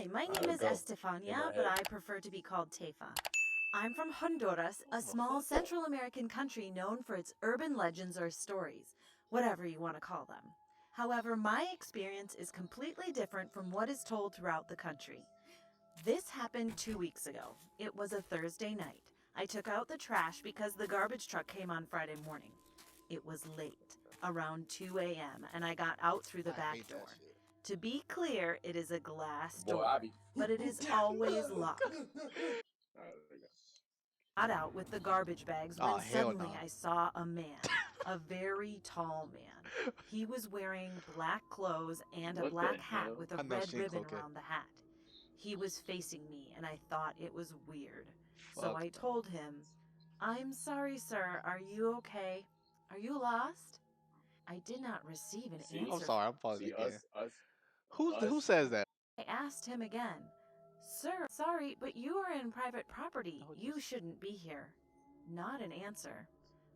Hi, my name is Estefania, but I prefer to be called Tefa. I'm from Honduras, a small Central American country known for its urban legends or stories, whatever you want to call them. However, my experience is completely different from what is told throughout the country. This happened 2 weeks ago. It was a Thursday night. I took out the trash because the garbage truck came on Friday morning. It was late, around 2 a.m., and I got out through the back door. To be clear, it is a glass door, but it is always locked. Got out with the garbage bags when suddenly I saw a man, a very tall man. He was wearing black clothes and a black hat with a red ribbon around the hat. He was facing me, and I thought it was weird. So I told him, "I'm sorry, sir. Are you okay? Are you lost?" I did not receive an answer. I'm sorry, I'm pausing again. Who says that? I asked him again, "Sir, sorry, but you are in private property. You shouldn't be here." Not an answer.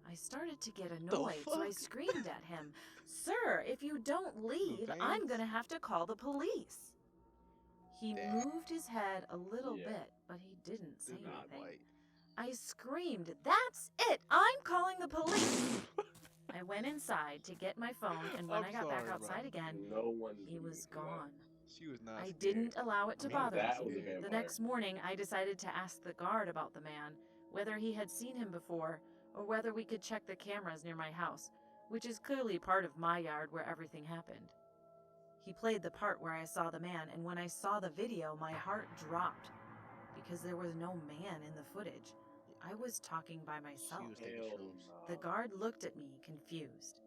I started to get annoyed, so I screamed at him, "Sir, if you don't leave, I'm gonna have to call the police." He moved his head a little bit, but he didn't say anything. I screamed, "That's it! I'm calling the police!" I went inside to get my phone, and when I got back outside again, he was gone. She was not I scared. didn't allow it to bother me. scared. The next morning, I decided to ask the guard about the man, whether he had seen him before, or whether we could check the cameras near my house, which is clearly part of my yard where everything happened. He played the part where I saw the man, and when I saw the video, my heart dropped, because there was no man in the footage. I was talking by myself. The guard looked at me, confused.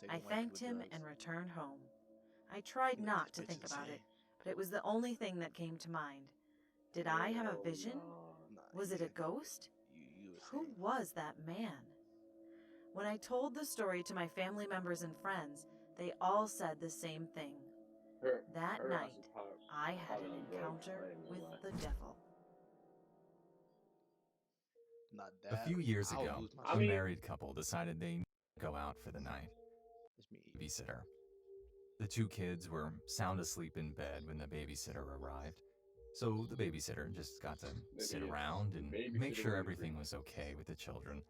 I thanked him and returned home. I tried not to think about it, but it was the only thing that came to mind. Did I have a vision? Was it a ghost? Who was that man? When I told the story to my family members and friends, they all said the same thing. That night, I had an encounter with the devil. A few years ago, a married couple decided they go out for the night. Babysitter. The two kids were sound asleep in bed when the babysitter arrived, so the babysitter just got to sit around and make sure everything was okay with the children.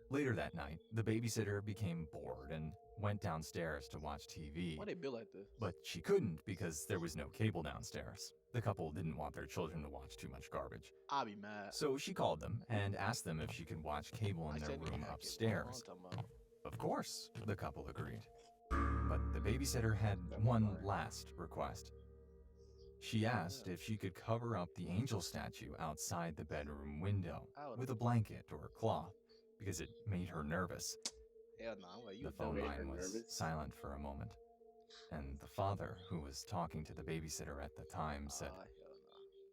Later that night, the babysitter became bored and went downstairs to watch TV. Why they build like this? But she couldn't because there was no cable downstairs. The couple didn't want their children to watch too much garbage. I'll be mad. So she called them and asked them if she could watch cable in their room upstairs. Of course, the couple agreed. But the babysitter had one last request. She asked if she could cover up the angel statue outside the bedroom window with a blanket or cloth because it made her nervous. The phone line was silent for a moment, and the father, who was talking to the babysitter at the time, said,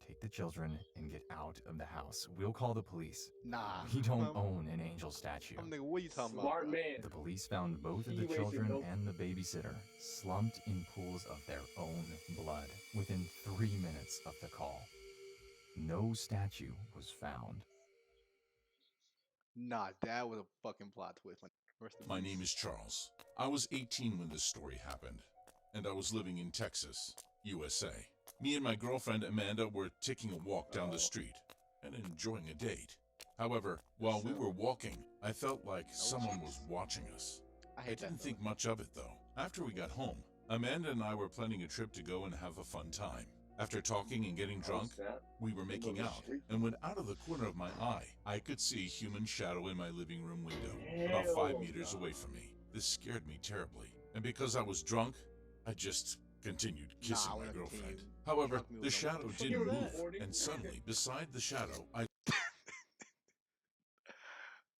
"Take the children and get out of the house. We'll call the police. Nah. We don't own an angel statue." I'm nigga, what you talking about? The police found both of the children and the babysitter slumped in pools of their own blood within 3 minutes of the call. No statue was found. Nah, that was a fucking plot twist. My name is Charles. I was 18 when this story happened, and I was living in Texas, USA. Me and my girlfriend Amanda were taking a walk down the street and enjoying a date. However, while we were walking, I felt like someone was watching us. I didn't think much of it though. After we got home, Amanda and I were planning a trip to go and have a fun time. After talking and getting drunk, we were making out, and when out of the corner of my eye, I could see a human shadow in my living room window, about 5 meters away from me. This scared me terribly, and because I was drunk, I just continued kissing my girlfriend. However, the shadow didn't move, and suddenly, beside the shadow, I...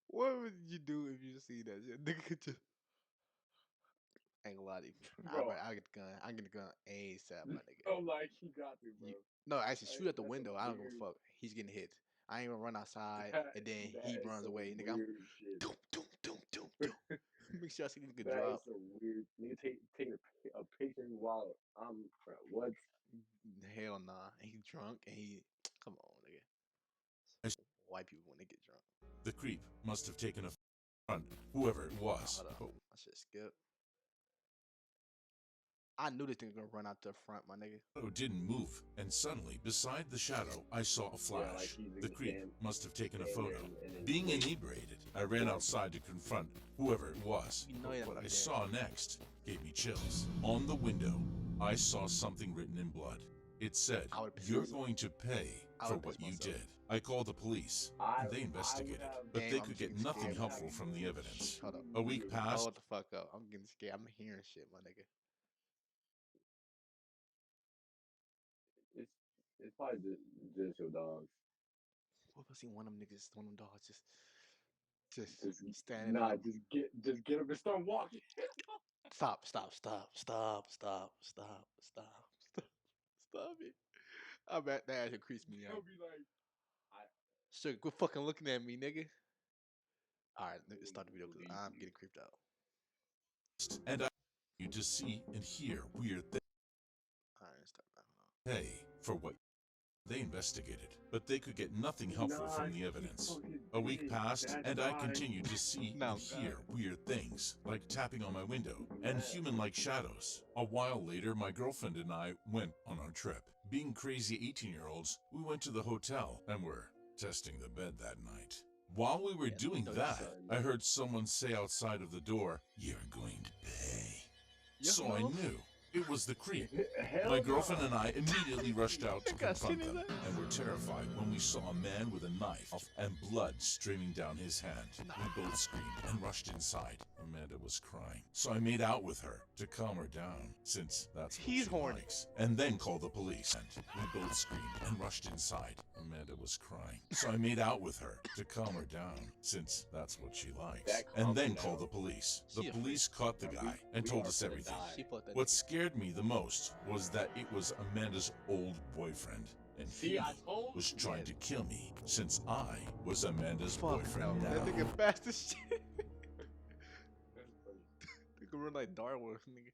What would you do if you see that shit? Nigga just... Ain't gonna lie to you. I'll get the gun. I'll get the gun ASAP, my nigga. Oh, like, he got me, bro. No, actually, shoot at the window. I don't give a fuck. He's getting hit. I ain't gonna run outside, and then he runs away. Nigga, I'm... Doom, doom, doom, doom, doom. Make sure I see the drop. That is some weird... Nigga, take a picture while I'm... Bro, what? Hell nah. And he drunk, and he... Come on, nigga. White people when they get drunk. The creep must have taken a run, whoever it was. Hold on. I should skip. I knew this thing was gonna run out to the front, my nigga. shadow didn't move, and suddenly, beside the shadow, I saw a Yeah, like flash. he's in The the creep cam- must have taken a camera photo. and then Being like, inebriated, I ran outside to confront whoever it was. You know But that what up I there. saw next gave me chills. On the window, I saw something written in blood. It said, I would've pissed "You're myself. going to pay I for would've what pissed you myself. did." I called the police, and they investigated, but Damn, they I'm could get getting nothing scared. helpful from the evidence. Hold up. A week passed. Hold the fuck up. I'm getting scared. I'm hearing shit, my nigga. it's probably just your dogs. What if I see one of them niggas, one of them dogs just Just standing nah, up? just get up and start walking. Stop, stop, stop, stop, stop, stop, stop, stop, stop it. I bet that actually creeps me He'll out. be like, Sugar, quit fucking looking at me, nigga. Alright, let's start the video because I'm getting creeped out. And I you to see and hear weird things. Alright, let's start now. Pay for what they investigated, but they could get nothing helpful from the evidence. A week passed, and I continued to see No, and hear weird things, like tapping on my window, and human-like shadows. A while later, my girlfriend and I went on our trip. Being crazy 18-year-olds, we went to the hotel and were testing the bed that night. While we were doing that, I heard someone say outside of the door, "You're going to pay." So I knew it was the creep. My girlfriend and I immediately rushed out to confront them, and were terrified when we saw a man with a knife and blood streaming down his hand. We both screamed and rushed inside. Amanda was crying, so I made out with her to calm her down, since that's what He's she horny. likes, and then called the police. And we both screamed and rushed inside. Amanda was crying, so I made out with her to calm her down, since that's what she likes, That and calmed then her called down. the police. She The afraid. police caught the guy and we told are us gonna everything. die. She fucked that What nigga. scared me the most was that it was Amanda's old boyfriend, and See, he I told was you. trying to kill me since I was Amanda's Fuck boyfriend no. now. That nigga fast as shit. That's funny. Nigga run like Darwin, nigga.